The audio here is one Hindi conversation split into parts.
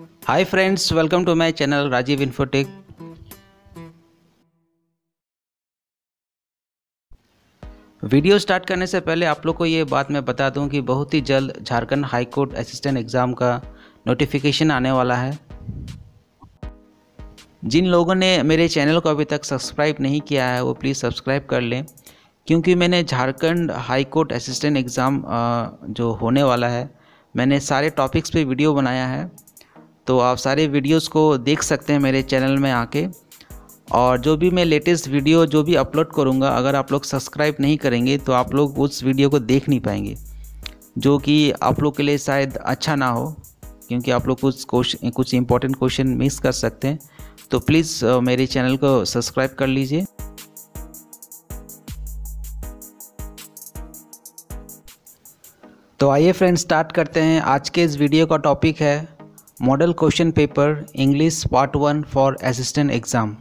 Hi friends, welcome to my channel Rajiv Infotech. Video start करने से पहले आप लोग को ये बात मैं बता दूं कि बहुत ही जल्द Jharkhand high court assistant exam का नोटिफिकेशन आने वाला है। जिन लोगों ने मेरे चैनल को अभी तक सब्सक्राइब नहीं किया है वो प्लीज़ सब्सक्राइब कर लें, क्योंकि मैंने Jharkhand high court assistant exam जो होने वाला है, मैंने सारे टॉपिक्स पे वीडियो बनाया है। तो आप सारे वीडियोस को देख सकते हैं मेरे चैनल में आके। और जो भी मैं लेटेस्ट वीडियो जो भी अपलोड करूँगा, अगर आप लोग सब्सक्राइब नहीं करेंगे तो आप लोग उस वीडियो को देख नहीं पाएंगे, जो कि आप लोग के लिए शायद अच्छा ना हो, क्योंकि आप लोग कुछ इंपॉर्टेंट क्वेश्चन मिस कर सकते हैं। तो प्लीज़ मेरे चैनल को सब्सक्राइब कर लीजिए। तो आइए फ्रेंड्स, स्टार्ट करते हैं। आज के इस वीडियो का टॉपिक है model question paper English part 1 for assistant exam.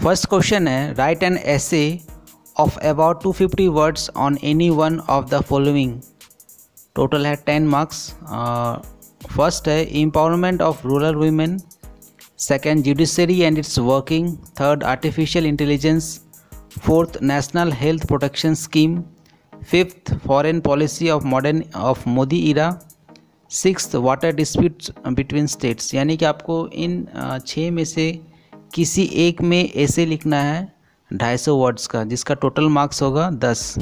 First question है, write an essay of about 250 words on any one of the following. Total है 10 मार्क्स। फर्स्ट है empowerment of rural women, second judiciary and its working, third artificial intelligence, fourth national health protection scheme, fifth foreign policy of Modi era, sixth water disputes between states. यानी कि आपको इन 6 में से किसी एक में ऐसे लिखना है 250 वर्ड्स का, जिसका टोटल मार्क्स होगा 10।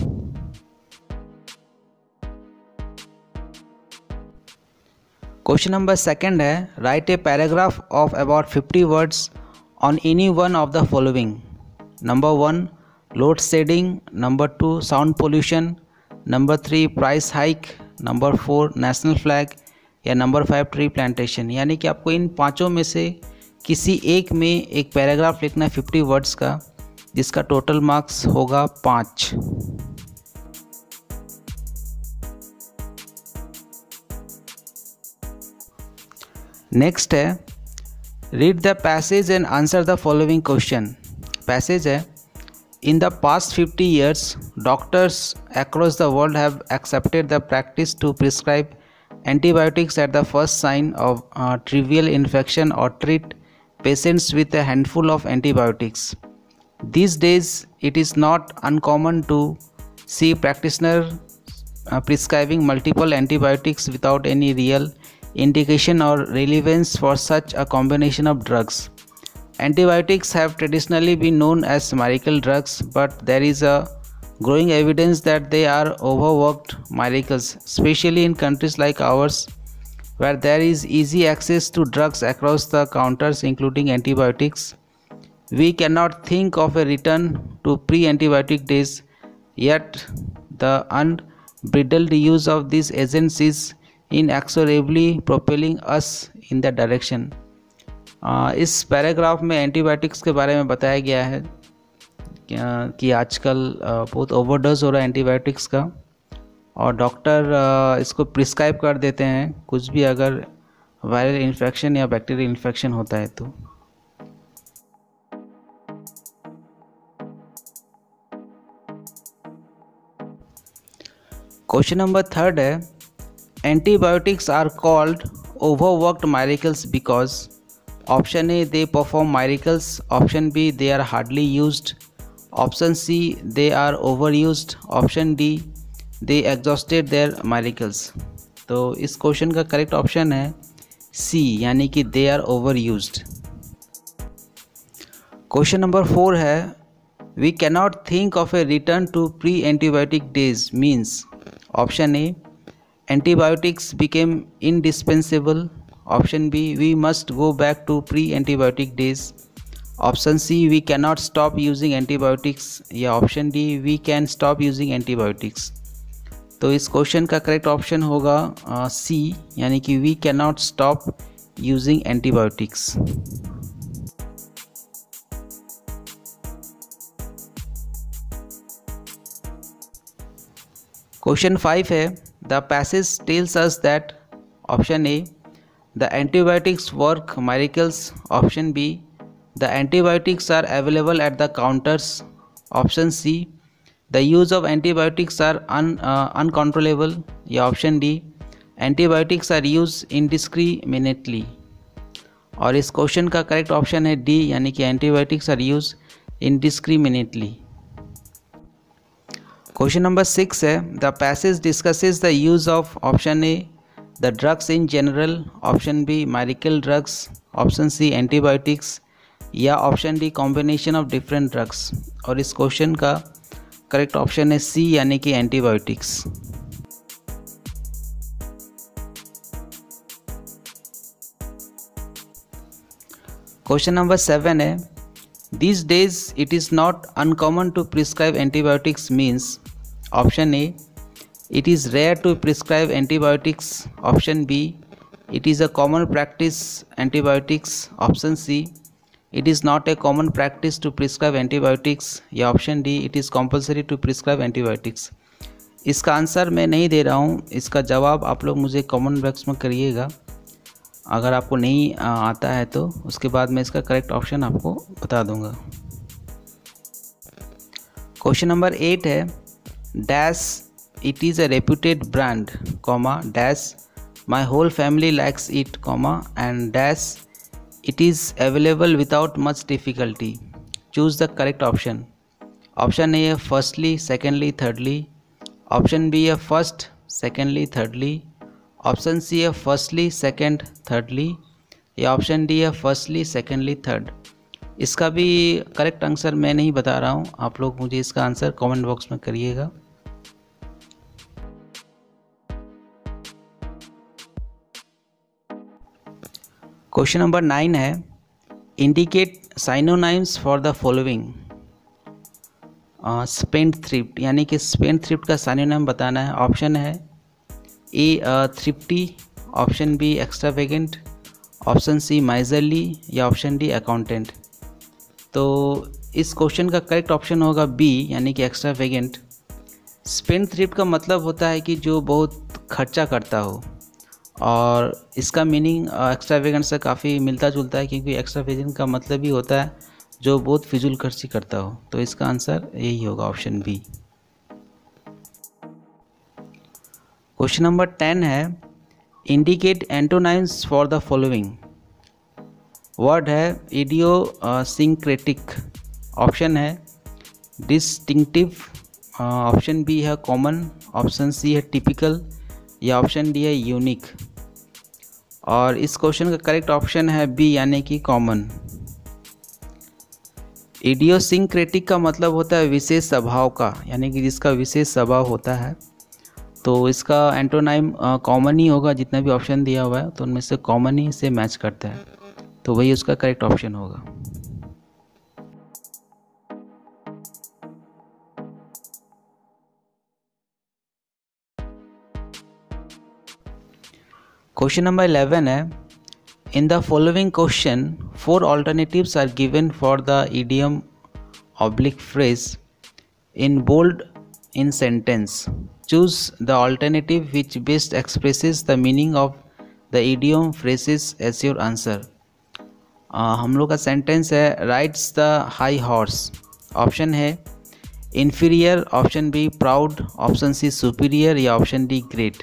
क्वेश्चन नंबर सेकंड है, right a paragraph of about 50 words on any one of the following. Number 1 load shedding, number 2 sound pollution, number 3 price hike, number 4 national flag, या नंबर 5 ट्री प्लांटेशन। यानी कि आपको इन पांचों में से किसी एक में एक पैराग्राफ लिखना है 50 वर्ड्स का, जिसका टोटल मार्क्स होगा 5। नेक्स्ट है, read the passage and answer the following question. Passage है, in the past 50 years, doctors across the world have accepted the practice to prescribe antibiotics at the first sign of trivial infection or treat patients with a handful of antibiotics. These days, it is not uncommon to see practitioners prescribing multiple antibiotics without any real indication or relevance for such a combination of drugs. Antibiotics have traditionally been known as miracle drugs, but there is a growing evidence that they are overworked miracles, especially in countries like ours, where there is easy access to drugs across the counters, including antibiotics. We cannot think of a return to pre-antibiotic days, yet the unbridled use of these agents is inexorably propelling us in that direction. इस पैराग्राफ में एंटीबायोटिक्स के बारे में बताया गया है कि आजकल बहुत ओवरडोज हो रहा है एंटीबायोटिक्स का, और डॉक्टर इसको प्रिस्क्राइब कर देते हैं कुछ भी अगर वायरल इन्फेक्शन या बैक्टीरियल इन्फेक्शन होता है तो। क्वेश्चन नंबर थर्ड है, antibiotics are called overworked miracles because Option A, they perform miracles. Option B, they are hardly used. Option C, they are overused. Option D, they exhausted their miracles. तो इस क्वेश्चन का करेक्ट ऑप्शन है C, यानी कि they are overused. Question number 4 है, we cannot think of a return to pre-antibiotic days means. Option A, antibiotics became indispensable. Option B, we must go back to pre-antibiotic days. Option C, we cannot stop using antibiotics. या Option D, we can stop using antibiotics. तो इस क्वेश्चन का करेक्ट ऑप्शन होगा C, यानी कि we cannot stop using antibiotics. Question 5 है, the passage tells us that Option A, the antibiotics work miracles. Option B, the antibiotics are available at the counters. Option C the use of antibiotics are uncontrollable, या option D antibiotics are use indiscriminately. और इस क्वेश्चन का करेक्ट ऑप्शन है डी, यानी कि antibiotics are use indiscriminately. Question number 6 है the passage discusses the use of option A the drugs in general, option B medical drugs, option C antibiotics, या option D combination of different drugs. और इस क्वेश्चन का करेक्ट ऑप्शन है सी, यानी कि एंटीबायोटिक्स। क्वेश्चन नंबर 7 है These days it is not uncommon to prescribe antibiotics means, option A it is rare to prescribe antibiotics, option B it is a common practice antibiotics, option C it is not a common practice to prescribe antibiotics, या option D it is compulsory to prescribe antibiotics। इसका आंसर मैं नहीं दे रहा हूँ, इसका जवाब आप लोग मुझे कमेंट बॉक्स में करिएगा। अगर आपको नहीं आता है तो उसके बाद मैं इसका करेक्ट ऑप्शन आपको बता दूंगा। क्वेश्चन नंबर 8 है dash it is a reputed brand, comma dash my whole family likes it, comma and dash it is available without much difficulty. Choose the correct option. Option A है firstly, secondly, thirdly, option B है first, secondly, thirdly, option C है फर्स्टली, सेकेंड, थर्डली, या ऑप्शन डी है फर्स्टली, सेकेंडली, थर्ड। इसका भी करेक्ट आंसर मैं नहीं बता रहा हूँ, आप लोग मुझे इसका आंसर कमेंट बॉक्स में करिएगा। क्वेश्चन नंबर 9 है indicate synonyms for the following. Spendthrift, यानी कि स्पेंडथ्रिफ्ट का साइनोनाइम बताना है। ऑप्शन है A thrifty, option B extravagant, option C miserly, या ऑप्शन डी अकाउंटेंट। तो इस क्वेश्चन का करेक्ट ऑप्शन होगा बी, यानी कि एक्स्ट्रावेगेंट। स्पेंडथ्रिफ्ट का मतलब होता है कि जो बहुत खर्चा करता हो, और इसका मीनिंग एक्स्ट्रावेगेंट से काफ़ी मिलता जुलता है, क्योंकि एक्स्ट्रावेगेंट का मतलब ही होता है जो बहुत फिजूल खर्ची करता हो। तो इसका आंसर यही होगा, ऑप्शन बी। क्वेश्चन नंबर 10 है indicate antonyms for the following. Word है इडियोसिंक्रेटिक, ऑप्शन है डिस्टिंक्टिव, ऑप्शन बी है कॉमन, ऑप्शन सी है टिपिकल, या ऑप्शन डी है यूनिक। और इस क्वेश्चन का करेक्ट ऑप्शन है बी, यानी कि कॉमन। इडियोसिंक्रेटिक का मतलब होता है विशेष स्वभाव का, यानी कि जिसका विशेष स्वभाव होता है। तो इसका एंटोनाइम कॉमन ही होगा, जितना भी ऑप्शन दिया हुआ है तो उनमें से कॉमन ही से मैच करता है, तो वही उसका करेक्ट ऑप्शन होगा। क्वेश्चन नंबर 11 है in the following question 4 alternatives are given for the idiom oblique phrase in bold in sentence. Choose the alternative which best expresses the meaning of the idiom phrases as your answer. हम लोग का सेंटेंस है rides the high horse. Option है inferior, option B proud, option C superior, या ऑप्शन डी ग्रेट।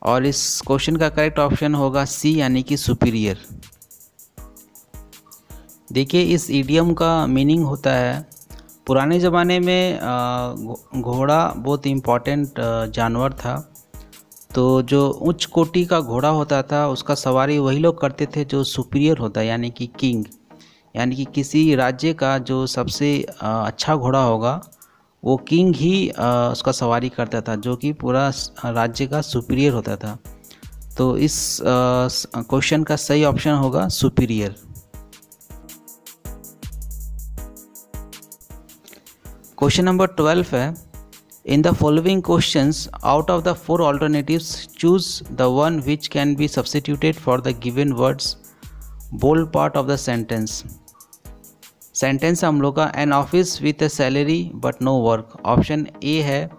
और इस क्वेश्चन का करेक्ट ऑप्शन होगा सी, यानी कि सुपीरियर। देखिए इस इडियम का मीनिंग होता है, पुराने ज़माने में घोड़ा बहुत इम्पॉर्टेंट जानवर था। तो जो उच्च कोटि का घोड़ा होता था उसका सवारी वही लोग करते थे जो सुपीरियर होता है, यानी कि किंग, यानी कि किसी राज्य का जो सबसे अच्छा घोड़ा होगा वो किंग ही उसका सवारी करता था, जो कि पूरा राज्य का सुपीरियर होता था। तो इस क्वेश्चन का सही ऑप्शन होगा सुपीरियर। क्वेश्चन नंबर 12 है in the following questions out of the 4 alternatives choose the one which can be substituted for the given words bold part of the sentence. Sentence हम लोग का an office with a salary but no work. Option A है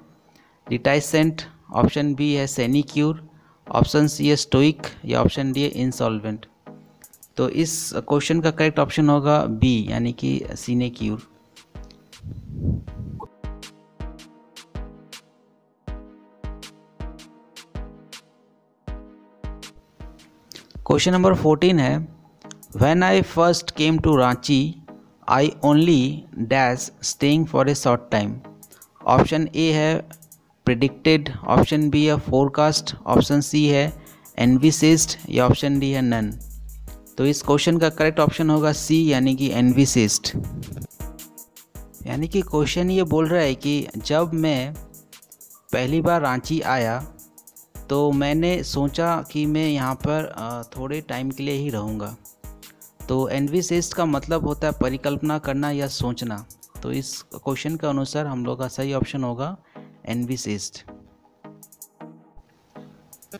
रिटाइसेंट, ऑप्शन बी है सेनिक्यूर, ऑप्शन सी है स्टोइक, या ऑप्शन डी है इंसॉल्वेंट। तो इस क्वेश्चन का करेक्ट ऑप्शन होगा बी, यानी कि सिनेक्यूर। क्वेश्चन नंबर 14 है, when I first came to Ranchi I only dash staying for a short time. Option A है प्रिडिक्टेड, ऑप्शन बी है फोरकास्ट, ऑप्शन सी है एनविसेस्ड या ऑप्शन डी है नन। तो इस क्वेश्चन का करेक्ट ऑप्शन होगा सी यानी कि एनविसेस्ड। यानी कि क्वेश्चन ये बोल रहा है कि जब मैं पहली बार रांची आया तो मैंने सोचा कि मैं यहाँ पर थोड़े टाइम के लिए ही रहूँगा। तो एनविसेस्ड का मतलब होता है परिकल्पना करना या सोचना। तो इस क्वेश्चन के अनुसार हम लोग का सही ऑप्शन होगा एनविसेस्ड।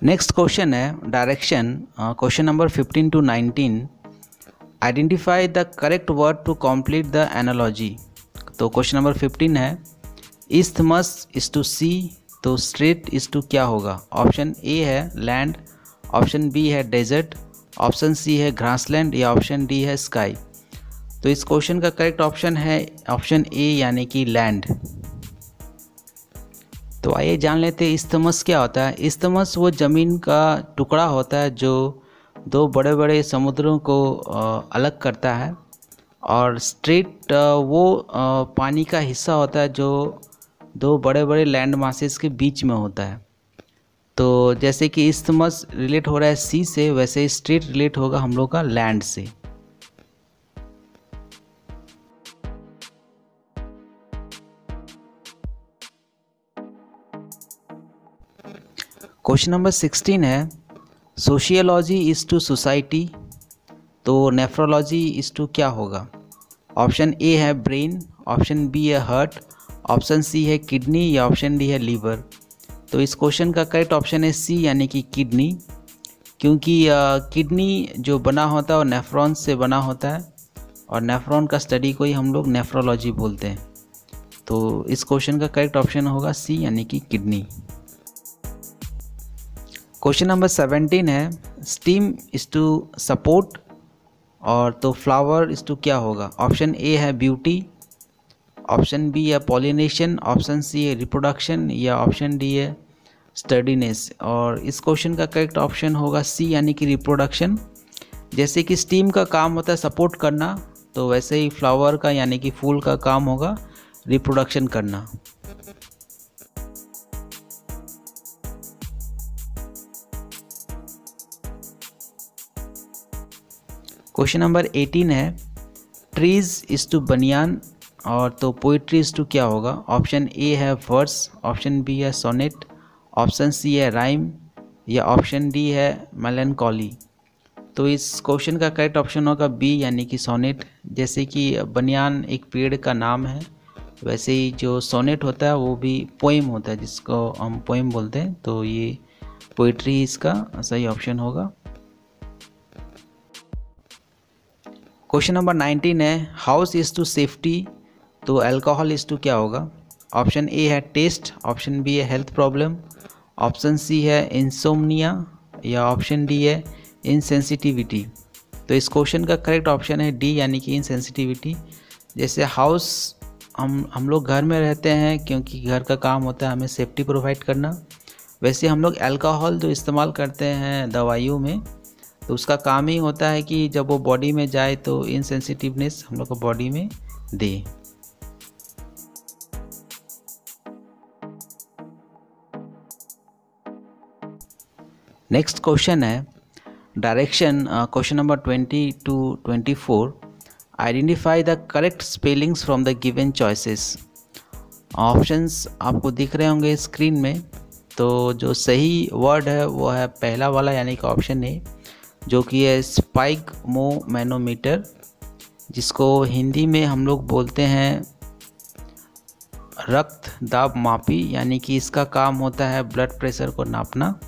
नेक्स्ट क्वेश्चन है direction, question number 15 to 19, identify the correct word to complete the analogy. तो क्वेश्चन नंबर 15 है, इस्थमस इज टू सी, तो स्ट्रेट इज टू क्या होगा। ऑप्शन ए है लैंड, ऑप्शन बी है डेजर्ट, ऑप्शन सी है ग्रासलैंड या ऑप्शन डी है स्काई। तो इस क्वेश्चन का करेक्ट ऑप्शन है ऑप्शन ए यानी कि लैंड। तो आइए जान लेते हैं इस्थमस क्या होता है। इस्थमस वो ज़मीन का टुकड़ा होता है जो दो बड़े बड़े समुद्रों को अलग करता है, और स्ट्रेट वो पानी का हिस्सा होता है जो दो बड़े बड़े लैंड मासेस के बीच में होता है। तो जैसे कि इस्थमस रिलेट हो रहा है सी से, वैसे स्ट्रेट रिलेट होगा हम लोग का लैंड से। क्वेश्चन नंबर 16 है, सोशियोलॉजी इज टू सोसाइटी, तो नेफ्रोलॉजी इज टू क्या होगा। ऑप्शन ए है ब्रेन, ऑप्शन बी है हार्ट, ऑप्शन सी है किडनी या ऑप्शन डी है लीवर। तो इस क्वेश्चन का करेक्ट ऑप्शन है सी यानी कि किडनी, क्योंकि किडनी जो बना होता है वो नेफ्रॉन से बना होता है, और नेफ्रॉन का स्टडी को ही हम लोग नेफ्रोलॉजी बोलते हैं। तो इस क्वेश्चन का करेक्ट ऑप्शन होगा सी यानी कि किडनी। क्वेश्चन नंबर 17 है, स्टीम इज टू सपोर्ट, और तो फ्लावर इज टू क्या होगा। ऑप्शन ए है ब्यूटी, ऑप्शन बी है पॉलिनेशन, ऑप्शन सी है रिप्रोडक्शन या ऑप्शन डी है स्टडीनेस। और इस क्वेश्चन का करेक्ट ऑप्शन होगा सी यानी कि रिप्रोडक्शन। जैसे कि स्टीम का काम होता है सपोर्ट करना, तो वैसे ही फ्लावर का यानी कि फूल का काम होगा रिप्रोडक्शन करना। क्वेश्चन नंबर 18 है, ट्रीज इज टू बनियान, और तो पोइट्री इज टू क्या होगा। ऑप्शन ए है वर्स, ऑप्शन बी है सोनेट, ऑप्शन सी है राइम या ऑप्शन डी है मेलनकॉली। तो इस क्वेश्चन का करेक्ट ऑप्शन होगा बी यानी कि सोनेट। जैसे कि बनियान एक पेड़ का नाम है, वैसे ही जो सोनेट होता है वो भी पोएम होता है जिसको हम पोएम बोलते हैं। तो ये पोइट्री इसका सही ऑप्शन होगा। क्वेश्चन नंबर 19 है, हाउस इज टू सेफ्टी, तो अल्कोहल इज टू क्या होगा। ऑप्शन ए है टेस्ट, ऑप्शन बी है हेल्थ प्रॉब्लम, ऑप्शन सी है इंसोम्निया या ऑप्शन डी है इनसेंसिटिविटी। तो इस क्वेश्चन का करेक्ट ऑप्शन है डी यानी कि इनसेंसिटिविटी। जैसे हाउस हम लोग घर में रहते हैं क्योंकि घर का काम होता है हमें सेफ्टी प्रोवाइड करना, वैसे हम लोग अल्कोहल जो इस्तेमाल करते हैं दवाइयों में, तो उसका काम ही होता है कि जब वो बॉडी में जाए तो इनसेंसिटिवनेस हम लोग को बॉडी में दे। नेक्स्ट क्वेश्चन है direction, question number 20 to 24, identify the correct spellings from the given choices. Options आपको दिख रहे होंगे स्क्रीन में। तो जो सही वर्ड है वो है पहला वाला यानी कि ऑप्शन ए, जो कि है स्पाइगमोमैनोमीटर, जिसको हिंदी में हम लोग बोलते हैं रक्त दाब मापी, यानी कि इसका काम होता है ब्लड प्रेशर को नापना।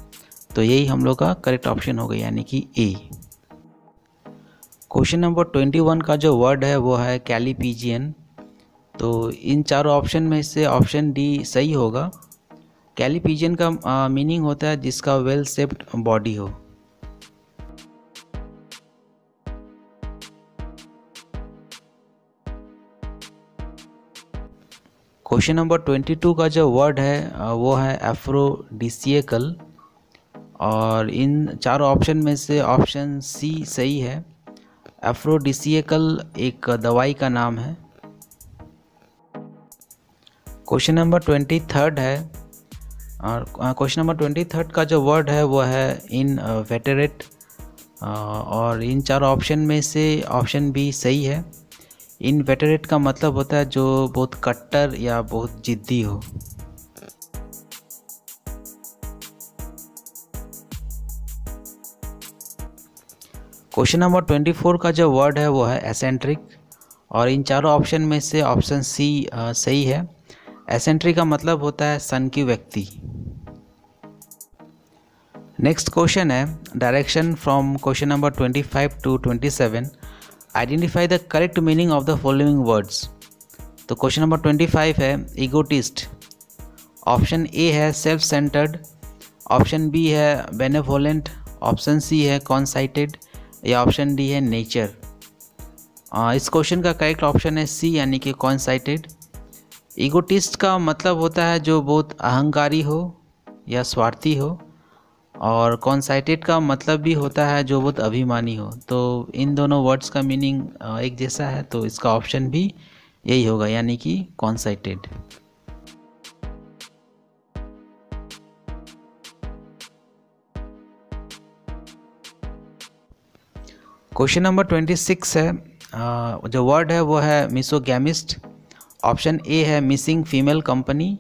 तो यही हम लोग का करेक्ट ऑप्शन होगा यानी कि ए। क्वेश्चन नंबर 21 का जो वर्ड है वो है कैलीपीजियन। तो इन चारों ऑप्शन में से ऑप्शन डी सही होगा। कैलीपीजियन का मीनिंग होता है जिसका वेल शेप्ड बॉडी हो। क्वेश्चन नंबर 22 का जो वर्ड है वो है एफ्रोडिसिएकल, और इन चारों ऑप्शन में से ऑप्शन सी सही है। एफ्रोडिसिएकल एक दवाई का नाम है। क्वेश्चन नंबर 23 है, और क्वेश्चन नंबर 23 का जो वर्ड है वो है इन वेटरेट, और इन चारों ऑप्शन में से ऑप्शन बी सही है। इन वेटरेट का मतलब होता है जो बहुत कट्टर या बहुत जिद्दी हो। क्वेश्चन नंबर 24 का जो वर्ड है वो है एसेंट्रिक, और इन चारों ऑप्शन में से ऑप्शन सी सही है। एसेंट्रिक का मतलब होता है सन की व्यक्ति। नेक्स्ट क्वेश्चन है direction from question number 25 to 27। Identify the correct meaning of the following words. तो क्वेश्चन नंबर 25 है ईगोटिस्ट, ऑप्शन ए है सेल्फ सेंटर्ड, ऑप्शन बी है बेनेवोलेंट, ऑप्शन सी है कॉन्साइटेड, या ऑप्शन डी है नेचर। इस क्वेश्चन का करेक्ट ऑप्शन है सी यानी कि कॉन्साइटेड। ईगोटिस्ट का मतलब होता है जो बहुत अहंकारी हो या स्वार्थी हो, और कॉन्साइटेड का मतलब भी होता है जो बहुत अभिमानी हो। तो इन दोनों वर्ड्स का मीनिंग एक जैसा है, तो इसका ऑप्शन भी यही होगा यानी कि कॉन्साइटेड। क्वेश्चन नंबर 26 है, जो वर्ड है वो है मिसोगैमिस्ट। ऑप्शन ए है missing female company,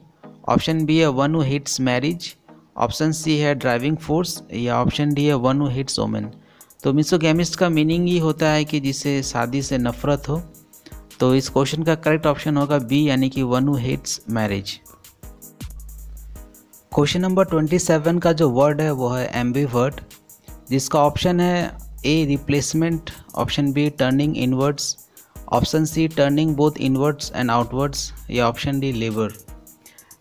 option B है one who hates marriage, option C है ड्राइविंग फोर्स, या ऑप्शन डी है वन हु हेट्स वोमेन। तो मिसोगैमिस्ट का मीनिंग ही होता है कि जिसे शादी से नफरत हो। तो इस क्वेश्चन का करेक्ट ऑप्शन होगा बी यानी कि one who hates marriage. Question number 27 का जो वर्ड है वो है एम्बिवर्ट, जिसका ऑप्शन है A replacement, option B turning inwards, option C turning both inwards and outwards, या ऑप्शन डी लेबर।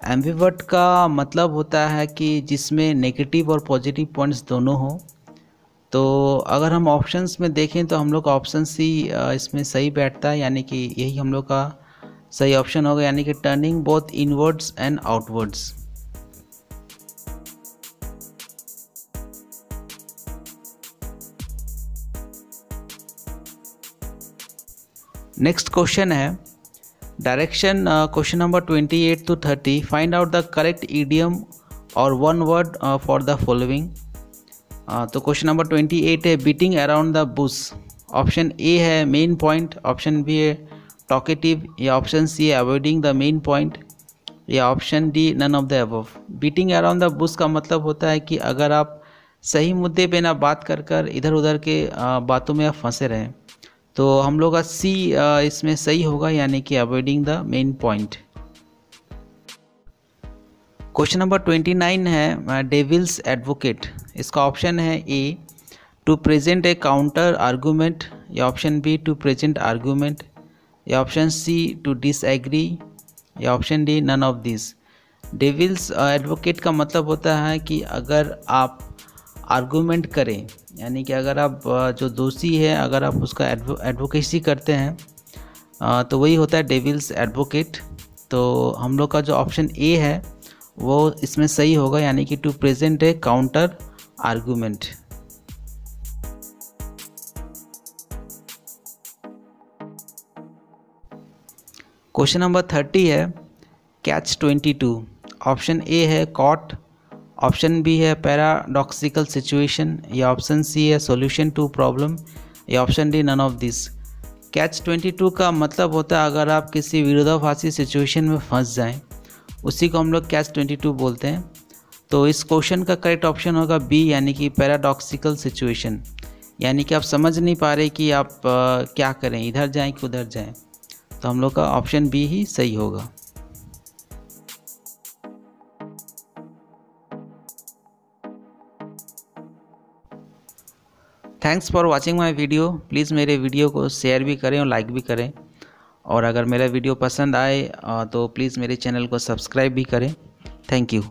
एम्बिवर्ट का मतलब होता है कि जिसमें नेगेटिव और पॉजिटिव पॉइंट्स दोनों हो। तो अगर हम ऑप्शंस में देखें तो हम लोग का ऑप्शन सी इसमें सही बैठता है, यानी कि यही हम लोग का सही ऑप्शन होगा, यानी कि turning both inwards and outwards. Next question है direction question number 28 to 30। Find out the correct idiom और one word for the following. तो क्वेश्चन नंबर 28 है beating around the bush. Option A है मेन पॉइंट, ऑप्शन बी है टॉकेटिव, या ऑप्शन सी है अवॉइडिंग द मेन पॉइंट, या option D none of the above. Beating around the bush का मतलब होता है कि अगर आप सही मुद्दे पे ना बात कर कर इधर उधर के बातों में आप फंसे रहें, तो हम लोग का सी इसमें सही होगा यानी कि avoiding the main point. Question number 29 है डेविल्स एडवोकेट। इसका ऑप्शन है A to present a counter argument, या option B to present argument, या ऑप्शन सी टू डिसएग्री, या option D none of this. Devil's advocate का मतलब होता है कि अगर आप आर्गूमेंट करें, यानी कि अगर आप जो दोषी है अगर आप उसका एडवोकेसी करते हैं तो वही होता है डेविल्स एडवोकेट। तो हम लोग का जो ऑप्शन ए है वो इसमें सही होगा, यानी कि to present a counter argument. Question number 30 है कैच 22। ऑप्शन ए है कॉट, ऑप्शन बी है पैराडॉक्सिकल सिचुएशन, या ऑप्शन सी है सॉल्यूशन टू प्रॉब्लम, या option D none of this. Catch 22 का मतलब होता है अगर आप किसी विरोधाभासी सिचुएशन में फंस जाएं, उसी को हम लोग कैच 22 बोलते हैं। तो इस क्वेश्चन का करेक्ट ऑप्शन होगा बी यानी कि पैराडॉक्सिकल सिचुएशन, यानी कि आप समझ नहीं पा रहे कि आप क्या करें, इधर जाएं कि उधर जाएं। तो हम लोग का ऑप्शन बी ही सही होगा। Thanks for watching my video. Please मेरे वीडियो को शेयर भी करें और लाइक भी करें, और अगर मेरा वीडियो पसंद आए तो प्लीज़ मेरे चैनल को सब्सक्राइब भी करें। Thank you.